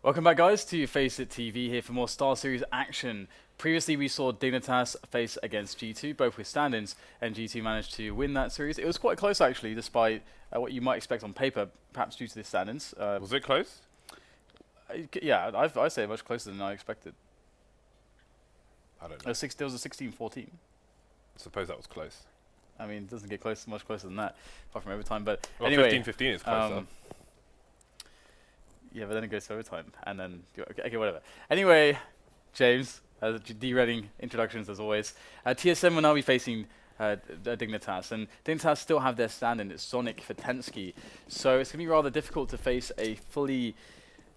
Welcome back, guys, to Face It TV here for more StarSeries action. Previously, we saw Dignitas face against G2, both with stand-ins, and G2 managed to win that series. It was quite close, actually, despite what you might expect on paper, perhaps due to the stand-ins. Was it close? Yeah, I'd say much closer than I expected. I don't know. There was a 16-14. I suppose that was close. I mean, it doesn't get much closer than that, apart from overtime. But well, anyway, 15-15 is closer. Yeah, but then it goes to overtime, and then okay, whatever. Anyway, James, de-reading introductions as always. TSM will now be facing Dignitas, and Dignitas still have their stand-in. It's Sonic for tenzki, so it's gonna be rather difficult to face a fully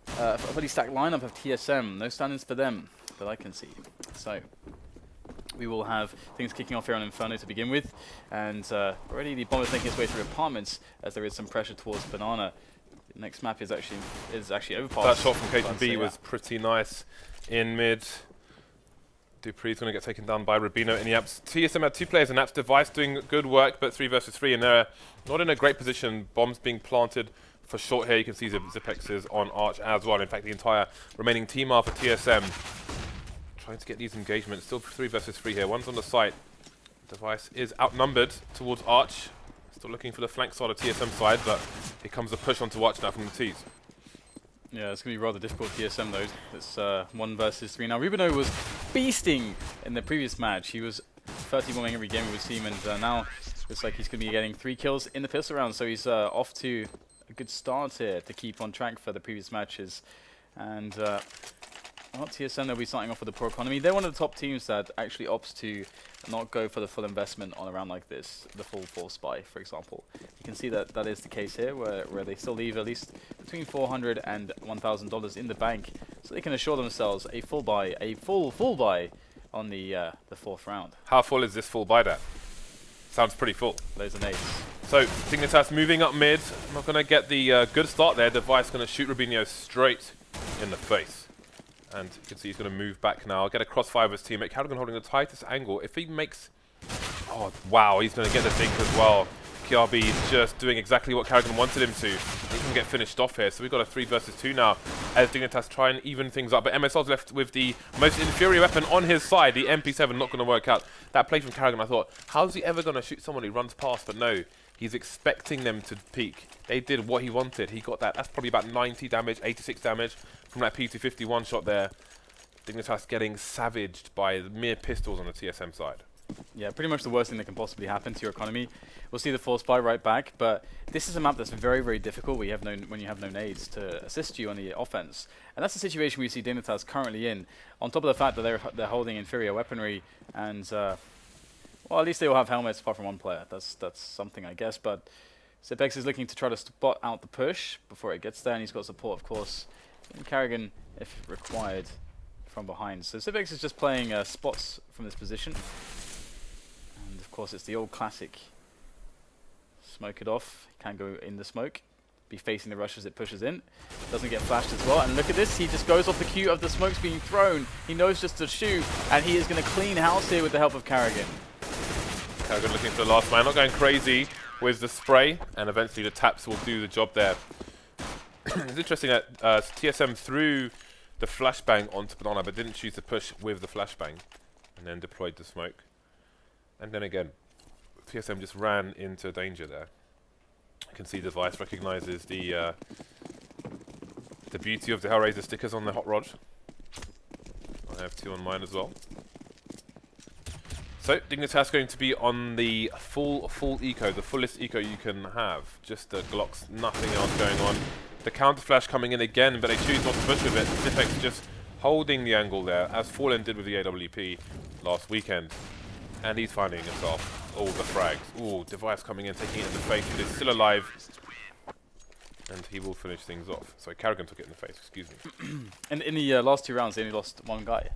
stacked lineup of TSM. No stand-ins for them that I can see. So we will have things kicking off here on Inferno to begin with, and already the bomb is making its way through apartments as there is some pressure towards Banana. The next map is actually overpass. That shot from cajunb was pretty nice in mid. dupreeh is going to get taken down by RUBINO in the apps. TSM had two players in apps. Device doing good work, but 3 versus 3, and they're not in a great position. Bombs being planted for short here. You can see Zipex is on Arch as well. In fact, the entire remaining team are for TSM. Trying to get these engagements. Still 3 versus 3 here. One's on the site. Device is outnumbered towards Arch. Still looking for the flank side of TSM side, but here comes the push onto Arch now from the T's. Yeah, it's going to be rather difficult TSM though. It's 1 versus 3. Now, RUBINO was beasting in the previous match. He was 31 every game with team, and now looks like he's going to be getting 3 kills in the pistol round, so he's off to a good start here to keep on track for the previous matches. And well, TSM, they'll be starting off with the Pro Economy. They're one of the top teams that actually opts to not go for the full investment on a round like this, the full force buy, for example. You can see that that is the case here, where they still leave at least between $400 and $1,000 in the bank, so they can assure themselves a full buy, a full buy on the 4th round. How full is this full buy that? Sounds pretty full. Those are nades. So Dignitas moving up mid. Not going to get the good start there. Device going to shoot RUBINO straight in the face. And you can see he's going to move back now, get a crossfire of his teammate. Karrigan holding the tightest angle. If he makes... Oh, wow, he's going to get the dink as well. Kjaerbye just doing exactly what Karrigan wanted him to. He can get finished off here. So we've got a 3 versus 2 now as Dignitas try and even things up. But MSL's left with the most inferior weapon on his side. The MP7 not going to work out. That play from Karrigan, I thought, how's he ever going to shoot someone who runs past? But no, he's expecting them to peek. They did what he wanted. He got that. That's probably about 90 damage, 86 damage from that P251 shot there. Dignitas getting savaged by the mere pistols on the TSM side. Yeah, pretty much the worst thing that can possibly happen to your economy. We'll see the force buy right back, but this is a map that's very, very difficult when you have no nades to assist you on the offense. And that's the situation we see Dignitas currently in, on top of the fact that they're holding inferior weaponry, and well, at least they will have helmets apart from one player. That's something, I guess, but Zipex is looking to try to spot out the push before it gets there, and he's got support, of course, and Karrigan, if required, from behind. So Zipex is just playing spots from this position. And of course, it's the old classic. Smoke it off. Can go in the smoke. Be facing the rush as it pushes in. Doesn't get flashed as well. And look at this. He just goes off the cue of the smokes being thrown. He knows just to shoot. And he is going to clean house here with the help of Karrigan. Karrigan looking for the last man. Not going crazy with the spray. And eventually the taps will do the job there. It's interesting that TSM threw the flashbang onto Banana, but didn't choose to push with the flashbang, and then deployed the smoke. And then again, TSM just ran into danger there. You can see Device recognizes the beauty of the Hellraiser stickers on the hot rod. I have 2 on mine as well. So Dignitas going to be on the full eco, the fullest eco you can have. Just the Glocks, nothing else going on. The counter flash coming in again, but they choose not to push with it. Zipex just holding the angle there, as Fallen did with the AWP last weekend. And he's finding himself all the frags. Ooh, Device coming in, taking it in the face, but it's still alive. And he will finish things off. So Karrigan took it in the face, excuse me. And in the last 2 rounds, they only lost 1 guy.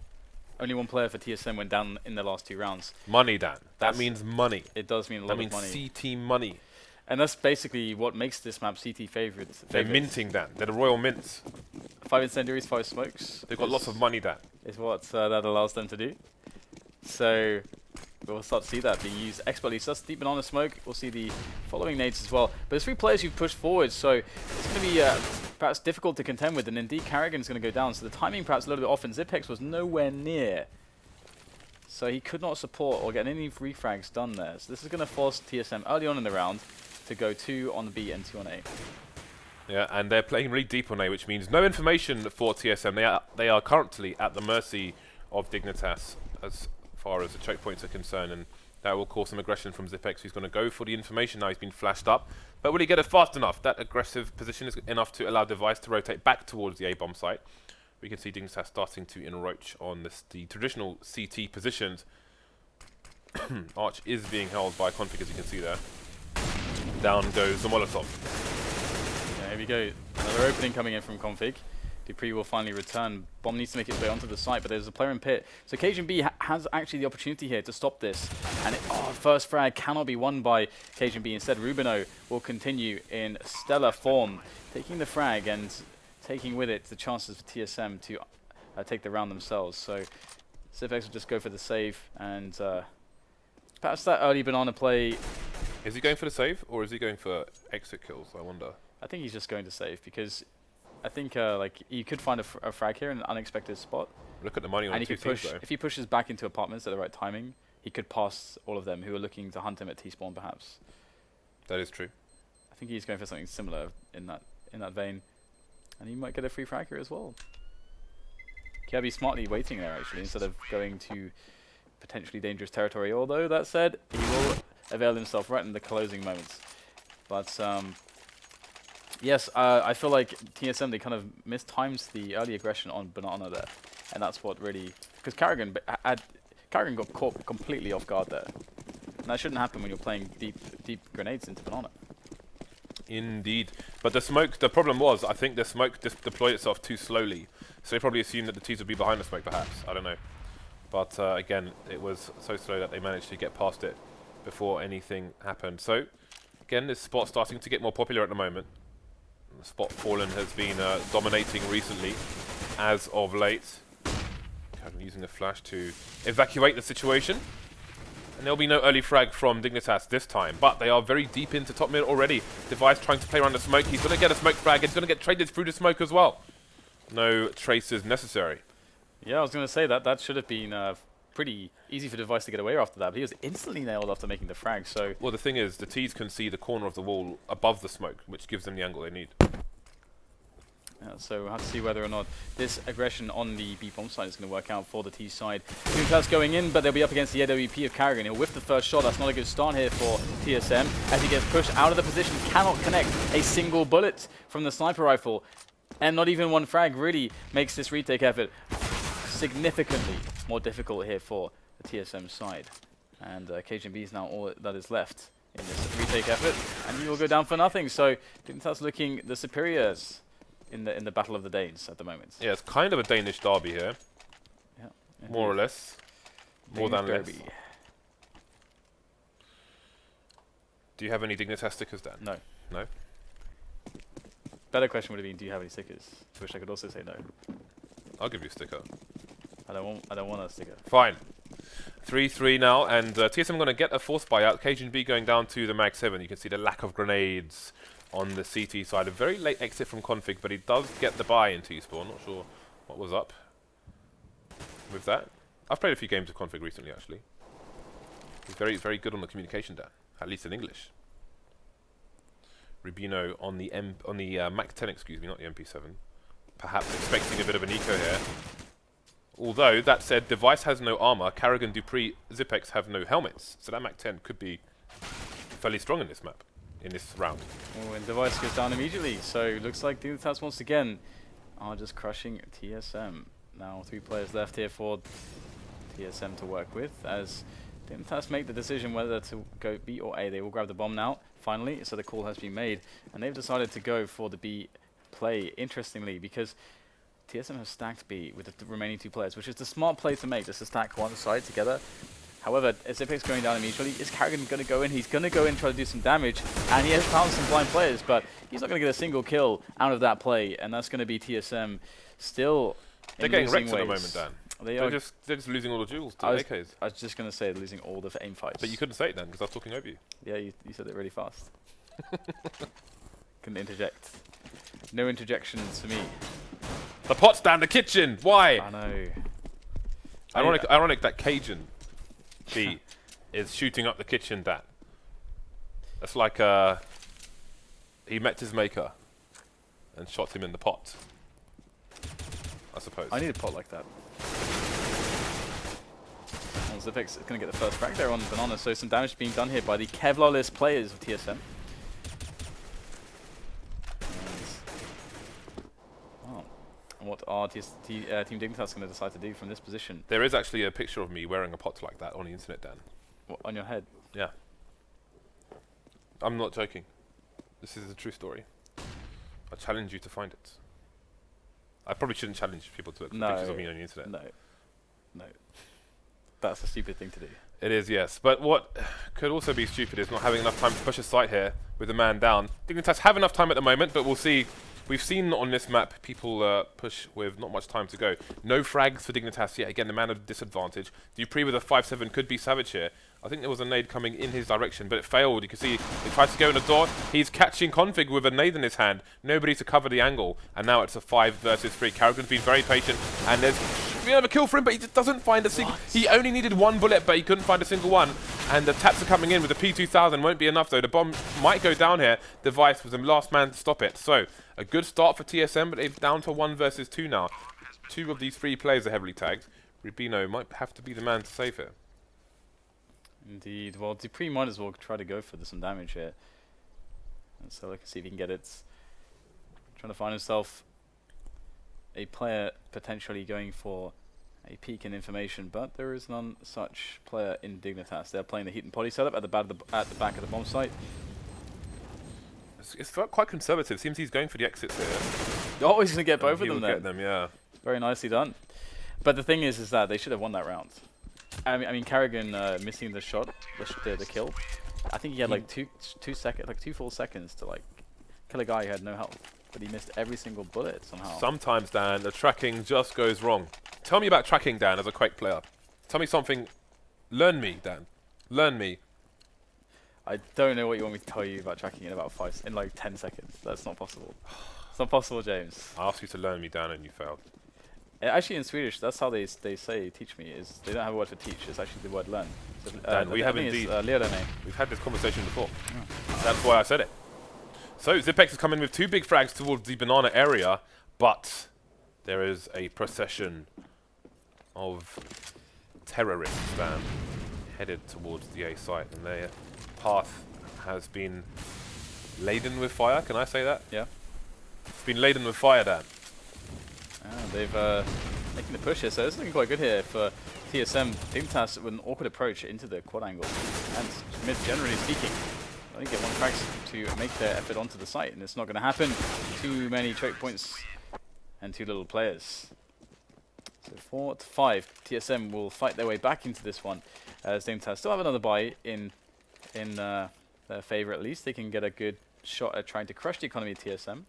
Only 1 player for TSM went down in the last 2 rounds. Money, Dan. That means money. It does mean a lot of money. That means CT money. And that's basically what makes this map CT favorites. They're minting that. They're the royal mints. 5 incendiaries, 5 smokes. They've got lots of money, that. Is what that allows them to do. So we'll start to see that being used expertly. So that's deep Banana smoke. We'll see the following nades as well. But there's 3 players who've pushed forward, so it's going to be perhaps difficult to contend with, and indeed karrigan's going to go down, so the timing perhaps a little bit off, and Zipex was nowhere near. So he could not support or get any refrags done there. So this is going to force TSM early on in the round to go 2 on the B and 2 on A. Yeah, and they're playing really deep on A, which means no information for TSM. They are currently at the mercy of Dignitas as far as the checkpoints are concerned, and that will cause some aggression from Zipex, who's going to go for the information now. He's been flashed up, but will he get it fast enough? That aggressive position is enough to allow Device to rotate back towards the A-bomb site. We can see Dignitas starting to encroach on the traditional CT positions. Arch is being held by Config, as you can see there. Down goes the Molotov. Yeah, here we go. Another opening coming in from Config. dupreeh will finally return. Bomb needs to make its way onto the site, but there's a player in pit. So cajunb has actually the opportunity here to stop this. And first frag cannot be won by cajunb. Instead, RUBINO will continue in stellar form, taking the frag and taking with it the chances for TSM to take the round themselves. So Zipex will just go for the save, and perhaps that early banana play. Is he going for the save, or is he going for exit kills, I wonder? I think he's just going to save, because I think like you could find a frag here in an unexpected spot. Look at the money on the two teams, though. If he pushes back into apartments at the right timing, he could pass all of them who are looking to hunt him at T-spawn, perhaps. That is true. I think he's going for something similar in that vein, and he might get a free frag here as well. Kjærbye smartly waiting there, actually, instead of going to potentially dangerous territory. Although that said, he will avail himself right in the closing moments. But yes, I feel like TSM, they kind of mistimed the early aggression on banana there, and that's what really, because karrigan got caught completely off guard there, and that shouldn't happen when you're playing deep grenades into banana. Indeed, but the problem was, I think the smoke deployed itself too slowly, so they probably assumed that the T's would be behind the smoke, perhaps. I don't know, but again, it was so slow that they managed to get past it before anything happened. So again, this spot starting to get more popular at the moment. The spot Fallen has been dominating recently as of late. Kind of using the flash to evacuate the situation. And there'll be no early frag from Dignitas this time, but they are very deep into top mid already. Device trying to play around the smoke. He's going to get a smoke frag, and he's going to get traded through the smoke as well. No traces necessary. Yeah, I was going to say that should have been pretty easy for Device to get away after that, but he was instantly nailed after making the frag. So well, the thing is, the T's can see the corner of the wall above the smoke, which gives them the angle they need. Yeah, so we'll have to see whether or not this aggression on the B bomb side is going to work out for the T side. Dignitas going in, but they'll be up against the AWP of karrigan. He'll whiff the first shot. That's not a good start here for TSM as he gets pushed out of the position. Cannot connect a single bullet from the sniper rifle, and not even one frag really makes this retake effort significantly more difficult here for the TSM side. And cajunb is now all that is left in this retake effort, and he will go down for nothing. So Dignitas looking the superiors in the battle of the Danes at the moment. Yeah, it's kind of a Danish derby here. Yeah, more or less. More than less. Do you have any Dignitas stickers, Dan? No. No? Better question would have been, do you have any stickers? To which I could also say no. I'll give you a sticker. I don't want a sticker. Fine. 3-3 now, and TSM going to get a force buyout. cajunb going down to the Mag 7. You can see the lack of grenades on the CT side. A very late exit from config, but he does get the buy in T-spawn. Not sure what was up with that. I've played a few games of config recently, actually. He's very, very good on the communication, Dan. At least in English. RUBINO on the Mac 10, excuse me, not the MP7. Perhaps expecting a bit of an eco here. Although, that said, Device has no armor, karrigan, dupreeh, Zipex have no helmets. So that Mac 10 could be fairly strong in this map, in this round. Oh, and Device goes down immediately. So looks like Dignitas once again are just crushing TSM. Now 3 players left here for TSM to work with, as Dignitas make the decision whether to go B or A. They will grab the bomb now, finally, so the call has been made. And they've decided to go for the B play, interestingly, because TSM have stacked B with the remaining 2 players, which is the smart play to make, just to stack one side together. However, Zipex going down immediately. Is karrigan going to go in? He's going to go in and try to do some damage, and he has found some blind players, but he's not going to get a single kill out of that play, and that's going to be TSM still They're getting wrecked at the moment, Dan. They're just losing all the jewels to AKs. I was just going to say losing all the aim fights. But you couldn't say it then, because I was talking over you. Yeah, you said it really fast. can interject. No interjections for me. The pot's down the kitchen. Why? I know. Ironic that Cajun B is shooting up the kitchen, Dan. That's like he met his maker and shot him in the pot, I suppose. I need a pot like that. Well, Zipix is going to get the first frag there on Banana, so some damage being done here by the Kevlar-less players of TSM. And what are Team Dignitas going to decide to do from this position? There is actually a picture of me wearing a pot like that on the internet, Dan. What, on your head? Yeah. I'm not joking. This is a true story. I challenge you to find it. I probably shouldn't challenge people to look for pictures of me on the internet. No. That's a stupid thing to do. It is, yes. But what could also be stupid is not having enough time to push a site here with the man down. Dignitas have enough time at the moment, but we'll see. We've seen on this map people push with not much time to go. No frags for Dignitas yet. Again, the man at disadvantage. dupreeh with a 5-7 could be savage here. I think there was a nade coming in his direction, but it failed. You can see he tried to go in the door. He's catching config with a nade in his hand. Nobody to cover the angle. And now it's a 5 versus 3. Karrigan's been very patient. And there's a kill for him, but he just doesn't find a single. He only needed one bullet, but he couldn't find a single one. And the taps are coming in with the P2000. Won't be enough, though. The bomb might go down here. Device was the last man to stop it. So, a good start for TSM, but they're down to 1 versus 2 now. 2 of these 3 players are heavily tagged. RUBINO might have to be the man to save it. Indeed. Well, dupreeh might as well try to go for some damage here. And so let's see if he can get it. Trying to find himself a player potentially going for a peek in information, but there is none such player in Dignitas. They're playing the heat and potty setup at the back of the bomb site. It's quite conservative. Seems he's going for the exits here. Oh, he's going to get both of them then. Get them, yeah. Very nicely done. But the thing is that they should have won that round. I mean, Karrigan missing the shot, the kill. I think he had like two full seconds to like kill a guy who had no health, but he missed every single bullet somehow. Sometimes, Dan, the tracking just goes wrong. Tell me about tracking, Dan, as a Quake player. Tell me something. Learn me, Dan. Learn me. I don't know what you want me to tell you about tracking in like 10 seconds. That's not possible. It's not possible, James. I asked you to learn me, Dan, and you failed. Actually, in Swedish, that's how they say teach me. Is they don't have a word for teach. It's actually the word learn. So, Dan, we have indeed. René. We've had this conversation before. Yeah. That's why I said it. So Zipex is coming with 2 big frags towards the banana area, but there is a procession of terrorists, Dan, headed towards the A site, and their path has been laden with fire. Can I say that? Yeah. It's been laden with fire, Dan. They've making the push here, so it's looking quite good here for TSM. Dignitas with an awkward approach into the quad angle, and mid, generally speaking, only get 1 frag to make their effort onto the site, and it's not going to happen. Too many choke points and too little players. So 4 to 5, TSM will fight their way back into this one. As Dignitas still have another buy in their favour at least. They can get a good shot at trying to crush the economy of TSM.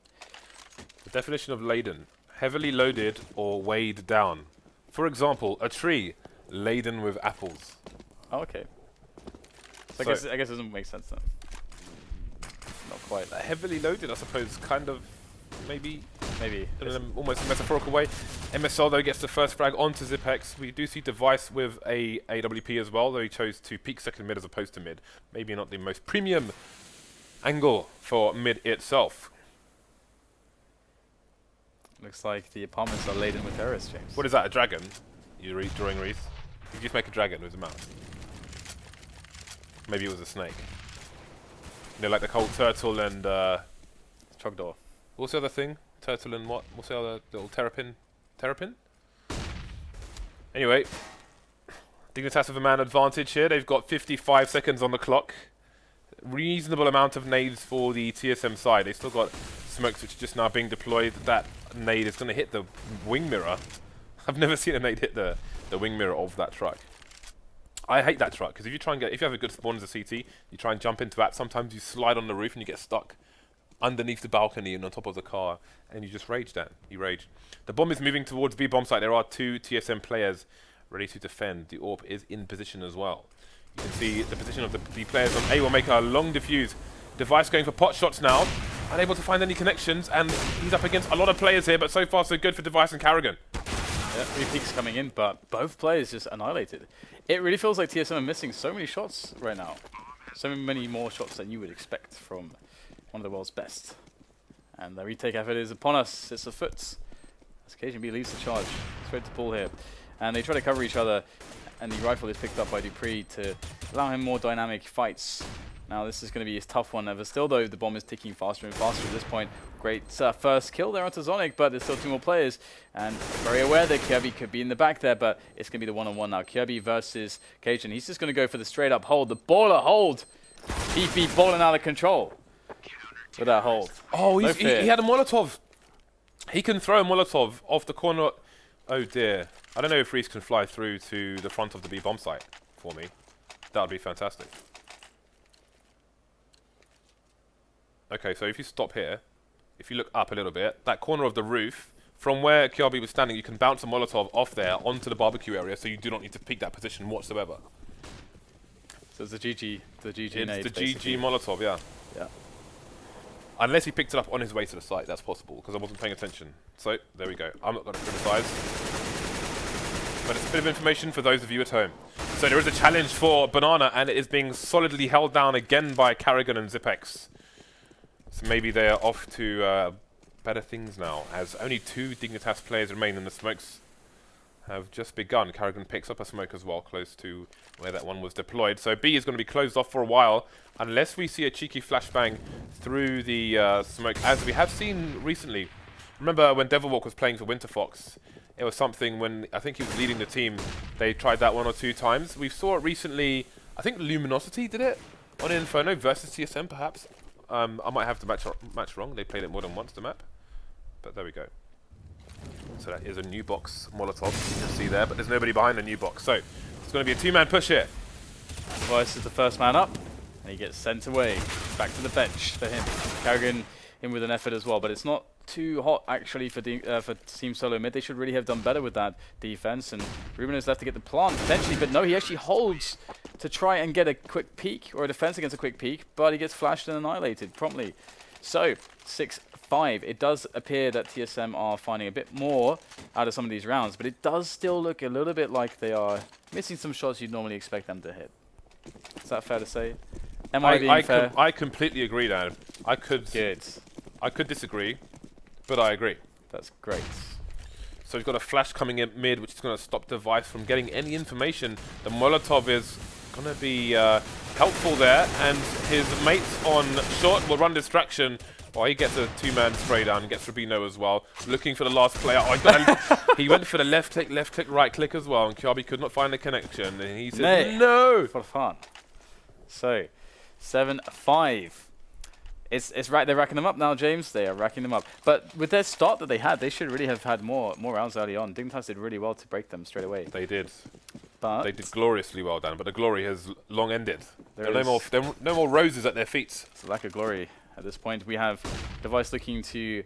The definition of laden: heavily loaded or weighed down. For example, a tree laden with apples. Oh, okay. So I guess it doesn't make sense then. Not quite. Heavily loaded, I suppose, kind of, maybe in an almost metaphorical way. MSL, though, gets the first frag onto Zipex. We do see Device with a AWP as well, though he chose to peek second mid as opposed to mid. Maybe not the most premium angle for mid itself. Looks like the apartments are laden with terrorists, James. What is that, a dragon? You're drawing Reedtz? Did you just make a dragon with a mouth? Maybe it was a snake. You know, like the cold turtle and Trogdor. What's the other thing? Turtle and what? What's the other little terrapin? Terrapin? Anyway, Dignitas have a man advantage here. They've got 55 seconds on the clock. Reasonable amount of nades for the TSM side. They've still got smokes which are just now being deployed. That nade is going to hit the wing mirror. I've never seen a nade hit the wing mirror of that truck. I hate that truck because if you have a good spawn as a CT, you try and jump into that. Sometimes you slide on the roof and you get stuck underneath the balcony and on top of the car, and you just rage, Dan. You rage. The bomb is moving towards B bomb site. There are 2 TSM players ready to defend. The AWP is in position as well. You can see the position of the players on A will make a long diffuse. Device going for pot shots now. unable to find any connections, and he's up against a lot of players here, but so far so good for Device and karrigan. Yeah, 3 peaks coming in, but both players just annihilated. It really feels like TSM are missing so many shots right now. So many more shots than you would expect from one of the world's best. And the retake effort is upon us. It's afoot. As cajunb leaves the charge. Straight to pull here. And they try to cover each other. And the rifle is picked up by dupreeh to allow him more dynamic fights. Now this is going to be a tough one. Ever still though, the bomb is ticking faster and faster at this point. Great first kill there onto Zonic, but there's still 2 more players. And very aware that Kjærbye could be in the back there, but it's going to be the one-on-one now. Kjærbye versus cajun. He's just going to go for the straight up hold. The baller hold. BP balling out of control with that hold. Oh, he had a Molotov. He can throw a Molotov off the corner. Oh dear. I don't know if Reedtz can fly through to the front of the B bomb site for me. That would be fantastic. Okay, so if you stop here, if you look up a little bit, that corner of the roof, from where Kjærbye was standing, you can bounce a Molotov off there onto the barbecue area, so you do not need to peek that position whatsoever. So it's the GG It's the GG Molotov, yeah. Yeah. Unless he picked it up on his way to the site, that's possible, because I wasn't paying attention. So, there we go. I'm not going to criticise. But it's a bit of information for those of you at home. So there is a challenge for Banana, and it is being solidly held down again by karrigan and Zipex. So maybe they are off to better things now, as only 2 Dignitas players remain, and the smokes have just begun. karrigan picks up a smoke as well, close to where that one was deployed. So B is going to be closed off for a while, unless we see a cheeky flashbang through the smoke, as we have seen recently. Remember when Devilwalk was playing for Winterfox? It was something when, I think he was leading the team, they tried that 1 or 2 times. We saw it recently, I think Luminosity did it, on Inferno versus TSM perhaps. I might have the match wrong, they played it more than once, the map. But there we go. So that is a new box Molotov, you can see there, but there's nobody behind the new box. So it's going to be a 2-man push here. Device is the first man up, and he gets sent away. Back to the bench for him. karrigan in with an effort as well, but it's not too hot actually for Team Solo Mid. They should really have done better with that defense, and Ruben is left to get the plant potentially, but no, he actually holds to try and get a quick peek, or a defense against a quick peek, but he gets flashed and annihilated promptly. So 6-5. It does appear that TSM are finding a bit more out of some of these rounds, but it does still look a little bit like they are missing some shots you'd normally expect them to hit. Is that fair to say? Am I being fair? I completely agree, Dan. I could disagree, but I agree. That's great. So we've got a flash coming in mid, which is going to stop Device from getting any information. The Molotov is going to be helpful there, and his mate on short will run distraction. Oh, he gets a 2-man spray down, gets RUBINO as well. Looking for the last player. Oh, he went for the left click, right click as well, and Kjærbye could not find the connection. And he said, no! For fun. So, 7-5. It's right, they're racking them up now, James. They are racking them up. But with their start that they had, they should really have had more rounds early on. Dignitas did really well to break them straight away. They did. But they did gloriously well, Dan, but the glory has long ended. There are no more roses at their feet. It's a lack of glory. At this point, we have Device looking to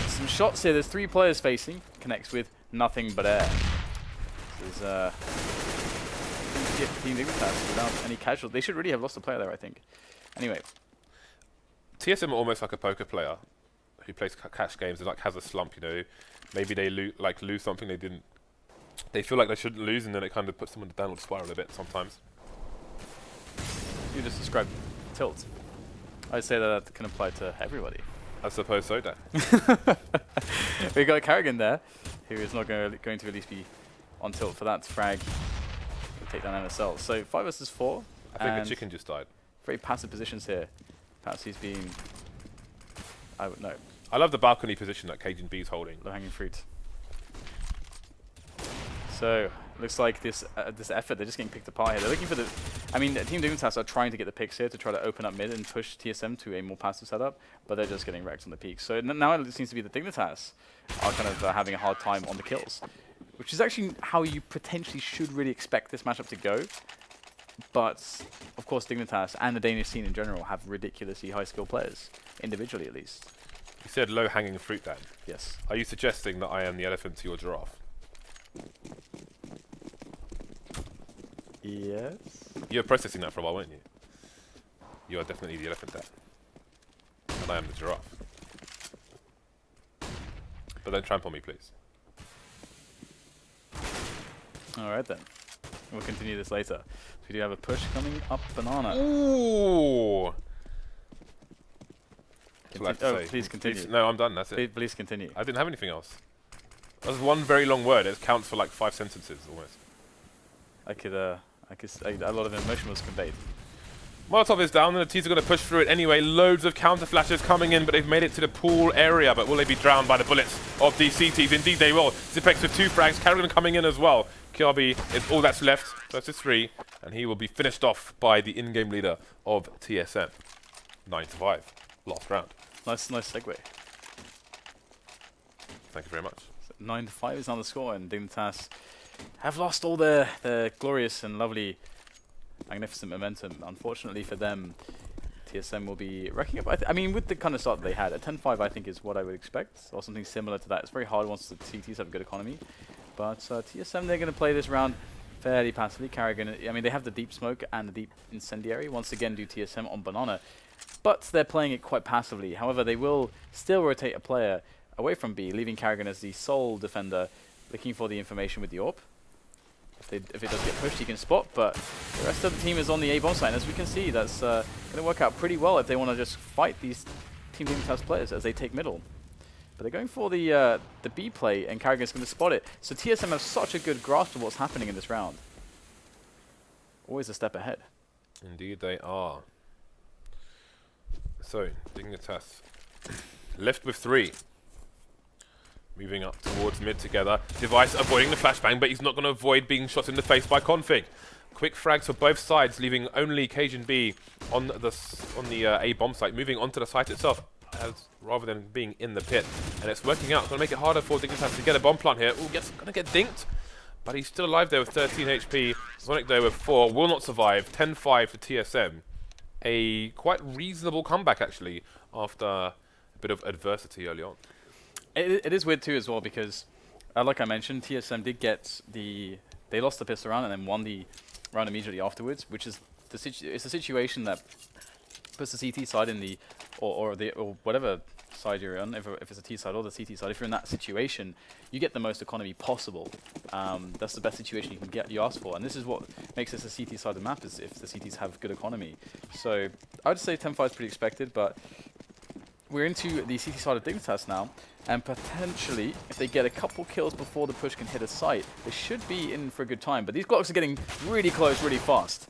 some shots here. There's 3 players facing. Connects with nothing but air. This is Team Dignitas without any casualties. They should really have lost a player there, I think. Anyway. TSM are almost like a poker player who plays cash games and has a slump, you know. Maybe they lose something they didn't. They feel like they shouldn't lose, and then it kind of puts them in the downward spiral a bit sometimes. You just described tilt. I'd say that can apply to everybody. I suppose so, Dan. We got karrigan there, who is not going to at least be on tilt for that frag. We'll take down MSL. So 5 versus 4. I think the chicken just died. Very passive positions here. Perhaps he's being... I would know. I love the balcony position that cajunb is holding. Low-hanging fruit. So looks like this effort, they're just getting picked apart here. They're looking for the... I mean, Team Dignitas are trying to get the picks here to try to open up mid and push TSM to a more passive setup, but they're just getting wrecked on the peaks. So now it seems to be the Dignitas are kind of having a hard time on the kills, which is actually how you potentially should really expect this matchup to go. But, of course, Dignitas and the Danish scene in general have ridiculously high-skill players, individually at least. You said low-hanging fruit, Dan. Yes. Are you suggesting that I am the elephant to your giraffe? Yes. You were processing that for a while, weren't you? You are definitely the elephant, Dan. And I am the giraffe. but don't trample me, please. Alright then. We'll continue this later. So we do have a push coming up banana. Ooh! Please continue. No, I'm done. That's it. Please continue. I didn't have anything else. That was one very long word. It counts for like 5 sentences almost. A lot of emotion was conveyed. Molotov is down, and the T's are going to push through it anyway. Loads of counter flashes coming in, but they've made it to the pool area. But will they be drowned by the bullets of these CTs? Indeed, they will. Zipex with 2 frags. karrigan coming in as well. Kjaerbye is all that's left versus 3, and he will be finished off by the in-game leader of TSM. 9-5. Last round. Nice segue. Thank you very much. So 9-5 is on the score, and Dignitas have lost all their glorious and lovely, magnificent momentum. Unfortunately for them, TSM will be wrecking up. I mean, with the kind of start that they had, a 10-5 I think is what I would expect, or something similar to that. It's very hard once the CTs have a good economy. But TSM, they're going to play this round fairly passively. karrigan, I mean, they have the deep smoke and the deep incendiary. Once again, do TSM on banana. But they're playing it quite passively. However, they will still rotate a player away from B, leaving karrigan as the sole defender, looking for the information with the AWP. If it does get pushed, he can spot, but the rest of the team is on the A bomb site. And as we can see, that's going to work out pretty well if they want to just fight these Team Dignitas players as they take middle. But they're going for the B play, and karrigan's going to spot it. So TSM have such a good grasp of what's happening in this round. Always a step ahead. Indeed they are. So, Dignitas left with 3. Moving up towards mid together. Device avoiding the flashbang, but he's not going to avoid being shot in the face by Config. Quick frags for both sides, leaving only cajunb on the A bomb site, moving onto the site itself, rather than being in the pit. And it's working out. Going to make it harder for Dignitas to get a bomb plant here. Ooh, going to get dinked, but he's still alive there with 13 HP. Sonic there with 4 will not survive. 10-5 for TSM. A quite reasonable comeback actually after a bit of adversity early on. It is weird too as well because, like I mentioned, TSM did get they lost the pistol round and then won the round immediately afterwards, which is it's a situation that puts the CT side in the or whatever side you're on, if it's a T side or the CT side. If you're in that situation, you get the most economy possible. That's the best situation you ask for, and this is what makes this a CT side of the map, is if the CTs have good economy. So I would say 10-5 is pretty expected, but we're into the CT side of Dignitas now, and potentially, if they get a couple kills before the push can hit a site, they should be in for a good time. But these Glocks are getting really close, really fast.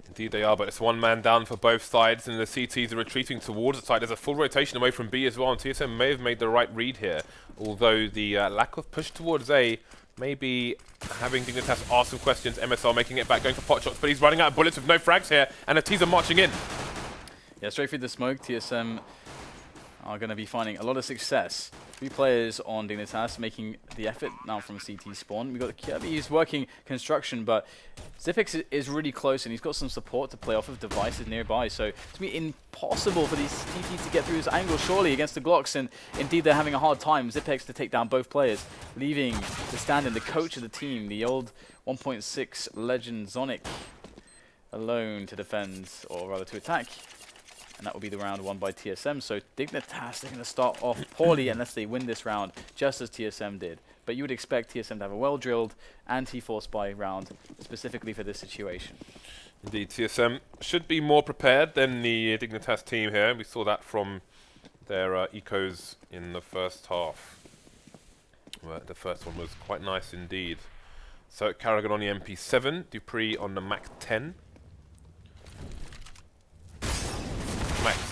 Indeed they are, but it's 1 man down for both sides, and the CTs are retreating towards the side. There's a full rotation away from B as well, and TSM may have made the right read here, although the lack of push towards A may be having Dignitas ask some questions. MSL making it back, going for pot shots, but he's running out of bullets with no frags here, and the T's are marching in. Yeah, straight through the smoke, TSM are going to be finding a lot of success. 3 players on Dignitas making the effort now from CT spawn. We've got Kjærbye, he's working construction, but Zipex is really close and he's got some support to play off of devices nearby. So it's going to be impossible for these TTs to get through this angle surely against the Glocks, and indeed they're having a hard time. Zipex to take down both players, leaving the stand-in, the coach of the team, the old 1.6 legend Zonic, alone to defend, or rather to attack. And that will be the round won by TSM. So Dignitas, they're going to start off poorly unless they win this round, just as TSM did. But you would expect TSM to have a well-drilled anti-force spy round, specifically for this situation. Indeed, TSM should be more prepared than the Dignitas team here. We saw that from their ecos in the first half. Well, the first one was quite nice indeed. So karrigan on the MP7, dupreeh on the Mac 10.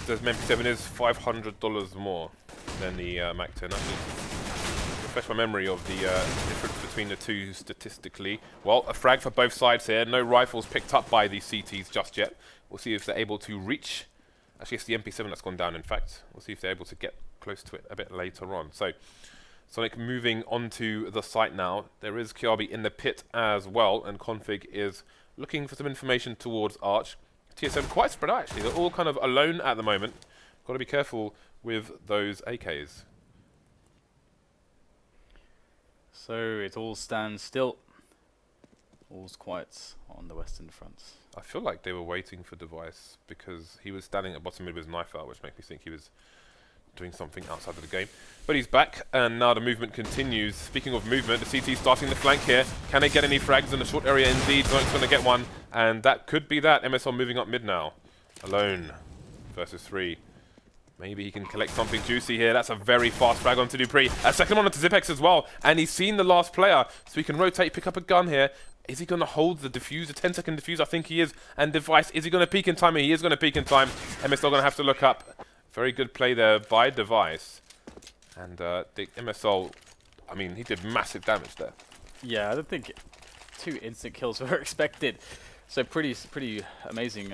The MP7 is $500 more than the Mac 10. Actually, refresh my memory of the difference between the two statistically. Well, a frag for both sides here. No rifles picked up by these CTs just yet. We'll see if they're able to reach. Actually, it's the MP7 that's gone down, in fact. We'll see if they're able to get close to it a bit later on. So, Sonic moving onto the site now. There is Kjaerbye in the pit as well, and Config is looking for some information towards Arch. TSM quite spread out actually. They're all kind of alone at the moment. Got to be careful with those AKs. So it all stands still. All's quiet on the western front. I feel like they were waiting for Device because he was standing at bottom mid with his knife out, which makes me think he was doing something outside of the game. But he's back, and now the movement continues. Speaking of movement, the CT starting the flank here. Can they get any frags in the short area? Indeed, Zonk's going to get one, and that could be that. MSL moving up mid now. Alone versus 3. Maybe he can collect something juicy here. That's a very fast frag onto dupreeh. A second one onto Zipex as well, and he's seen the last player, so he can rotate, pick up a gun here. Is he going to hold the defuse, the 10-second defuse? I think he is. And Device, is he going to peek in time? He is going to peek in time. MSL going to have to look up. Very good play there by Device. And the MSL, I mean, he did massive damage there. Yeah, I don't think 2 instant kills were expected. So pretty amazing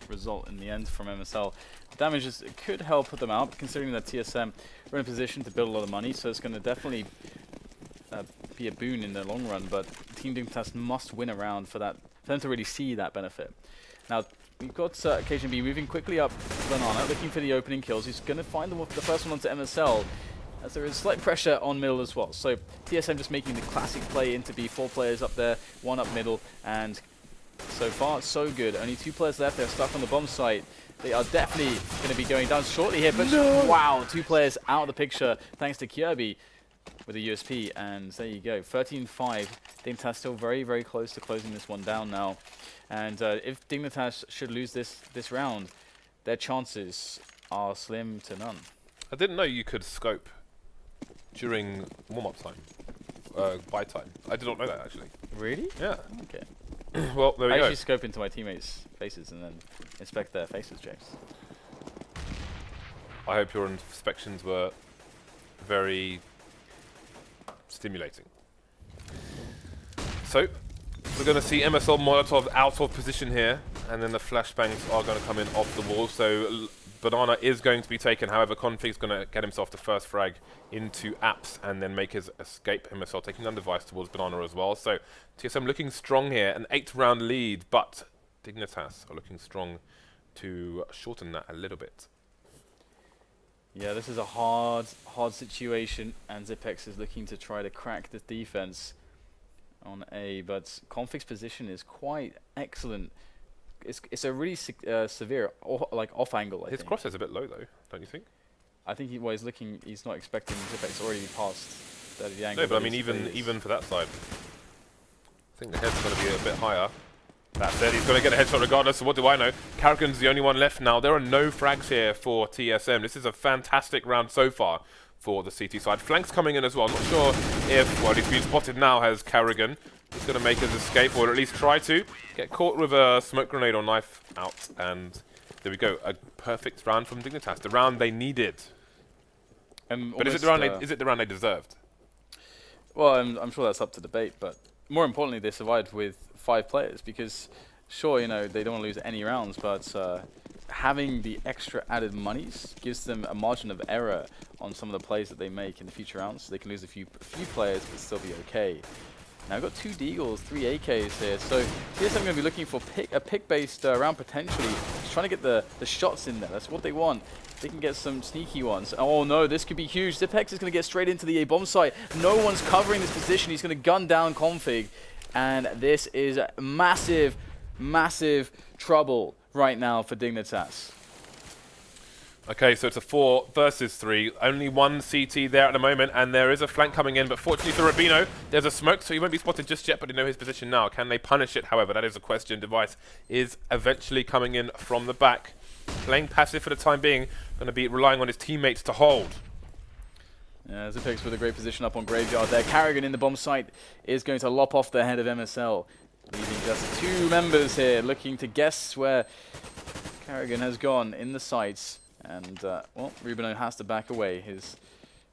result in the end from MSL. Damage could help put them out, considering that TSM were in a position to build a lot of money, so it's going to definitely be a boon in the long run, but Team Dignitas must win a round for them to really see that benefit. Now, we've got cajunb moving quickly up Banana, looking for the opening kills. He's going to find the first one onto MSL, as there is slight pressure on middle as well. So TSM just making the classic play into B, 4 players up there, 1 up middle, and so far, so good. Only 2 players left. They're stuck on the bomb site. They are definitely going to be going down shortly here, but wow, 2 players out of the picture thanks to Kjaerbye with a USP, and there you go, 13-5. Dignitas still very, very close to closing this one down now. And if Dignitas should lose this round, their chances are slim to none. I didn't know you could scope during warm-up time, buy time. I did not know that, actually. Really? Yeah. Okay. Well, there we go. I actually scope into my teammates' faces and then inspect their faces, James. I hope your inspections were very stimulating. So, we're going to see MSL Molotov out of position here, and then the flashbangs are going to come in off the wall. So, Banana is going to be taken. However, Config's going to get himself the first frag into apps and then make his escape. MSL taking down Device towards Banana as well. So, TSM looking strong here, an 8-round lead, but Dignitas are looking strong to shorten that a little bit. Yeah, this is a hard situation, and Zipex is looking to try to crack the defense on A, but Config's position is quite excellent. It's a really severe, off angle. His cross is a bit low though, don't you think? I think he's looking. He's not expecting Zipex already past the angle. No, but I mean even for that side, I think the head's going to be a bit higher. That said, he's going to get a headshot regardless, so what do I know? karrigan's the only one left now. There are no frags here for TSM. This is a fantastic round so far for the CT side. Flanks coming in as well. I'm not sure if, well, he's been spotted now as karrigan. He's going to make his escape, or at least try to. Get caught with a smoke grenade or knife out, and there we go. A perfect round from Dignitas. The round they needed. But is it the round they deserved? Well, I'm sure that's up to debate, but more importantly, they survived with 5 players, because sure, you know, they don't want to lose any rounds, but having the extra added monies gives them a margin of error on some of the plays that they make in the future rounds. So they can lose a few players but still be okay. Now we've got 2 Deagles, 3 AKs here, so TSM going to be looking for a pick-based round potentially, just trying to get the shots in there. That's what they want. They can get some sneaky ones. Oh no, this could be huge. Zipex is going to get straight into the A bomb site. No one's covering this position. He's going to gun down Config. And this is massive, massive trouble right now for Dignitas. Okay, so it's a 4 versus 3. Only 1 CT there at the moment, and there is a flank coming in, but fortunately for RUBINO, there's a smoke, so he won't be spotted just yet, but they know his position now. Can they punish it? However, that is a question. Device is eventually coming in from the back. Playing passive for the time being, going to be relying on his teammates to hold. Yeah, Zipex with a great position up on Graveyard there. karrigan in the bomb site is going to lop off the head of MSL, leaving just 2 members here looking to guess where karrigan has gone in the sights. And, well, RUBINO has to back away.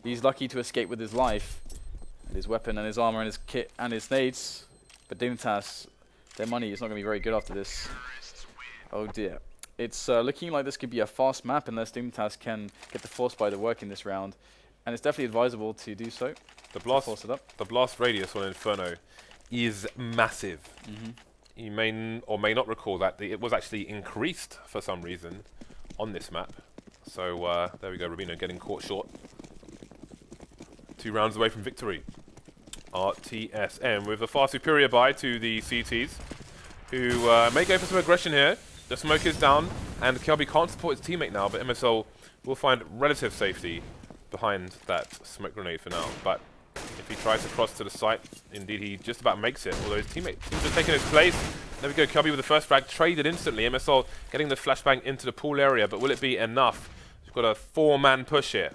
He's lucky to escape with his life, and his weapon and his armor and his kit and his nades. But Dignitas, their money is not going to be very good after this. Oh dear. It's looking like this could be a fast map unless Dignitas can get the force buy to work in this round. And it's definitely advisable to do so. The blast radius on Inferno is massive. You may or may not recall that it was actually increased for some reason on this map. So there we go, RUBINO getting caught short. 2 rounds away from victory. TSM with a far superior buy to the CTs, who may go for some aggression here. The smoke is down, and Kjærbye can't support his teammate now, but MSL will find relative safety behind that smoke grenade for now. But if he tries to cross to the site, indeed he just about makes it, although his teammate seems to have taken his place. There we go, Kjærbye with the first frag, traded instantly. MSL getting the flashbang into the pool area, but will it be enough? We've got a 4-man push here.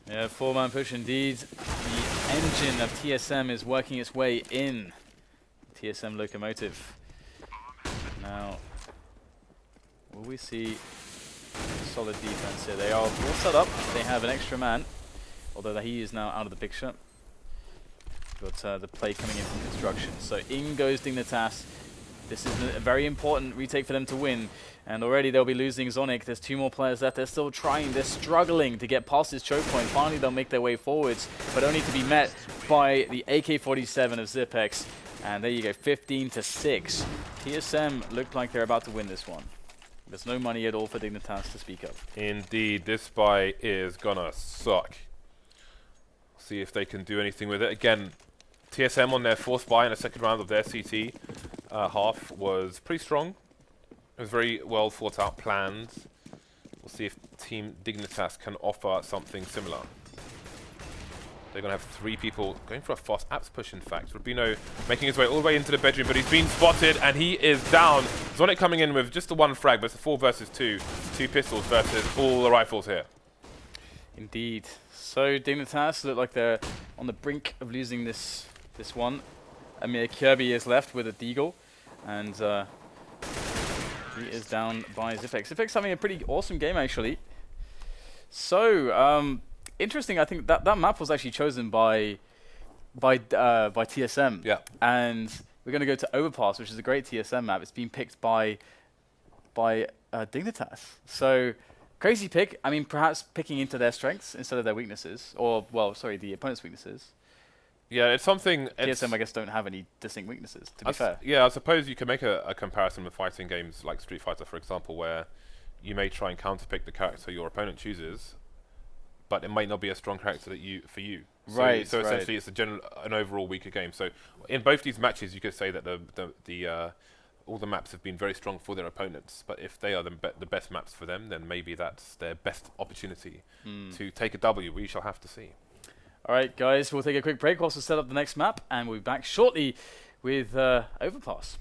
Yeah, 4-man push indeed. The engine of TSM is working its way in. TSM locomotive. Now, will we see solid defense here? They are all set up. They have an extra man, although he is now out of the picture. Got the play coming in from construction. So in goes Dignitas. This is a very important retake for them to win. And already they'll be losing Zonic. There's 2 more players left. They're still trying. They're struggling to get past this choke point. Finally, they'll make their way forwards, but only to be met by the AK-47 of Zipex. And there you go, 15-6. TSM looked like they're about to win this one. There's no money at all for Dignitas to speak of. Indeed, this buy is gonna suck. See if they can do anything with it. Again, TSM on their 4th buy in the 2nd round of their CT half was pretty strong. It was very well thought out plans. We'll see if Team Dignitas can offer something similar. They're going to have 3 people going for a fast apps push, in fact. RUBINO making his way all the way into the bedroom, but he's been spotted and he is down. Zonic coming in with just the 1 frag, but it's a 4 versus 2. 2 pistols versus all the rifles here. Indeed. So Dignitas look like they're on the brink of losing this one. I mean, Kjærbye is left with a deagle, and he is down by Zipex. Zipex having a pretty awesome game, actually. So, interesting, I think that map was actually chosen by TSM. Yeah. And we're going to go to Overpass, which is a great TSM map. It's been picked by Dignitas. So, crazy pick. I mean, perhaps picking into their strengths instead of their weaknesses. Or, well, sorry, the opponent's weaknesses. Yeah, it's something... TSM, I guess, don't have any distinct weaknesses, to be fair. Yeah, I suppose you can make a comparison with fighting games like Street Fighter, for example, where you may try and counterpick the character your opponent chooses, but it might not be a strong character for you. Right. So essentially, it's an overall weaker game. So in both these matches, you could say that all the maps have been very strong for their opponents. But if they are the best maps for them, then maybe that's their best opportunity to take a W. We shall have to see. All right, guys, we'll take a quick break whilst we set up the next map, and we'll be back shortly with Overpass.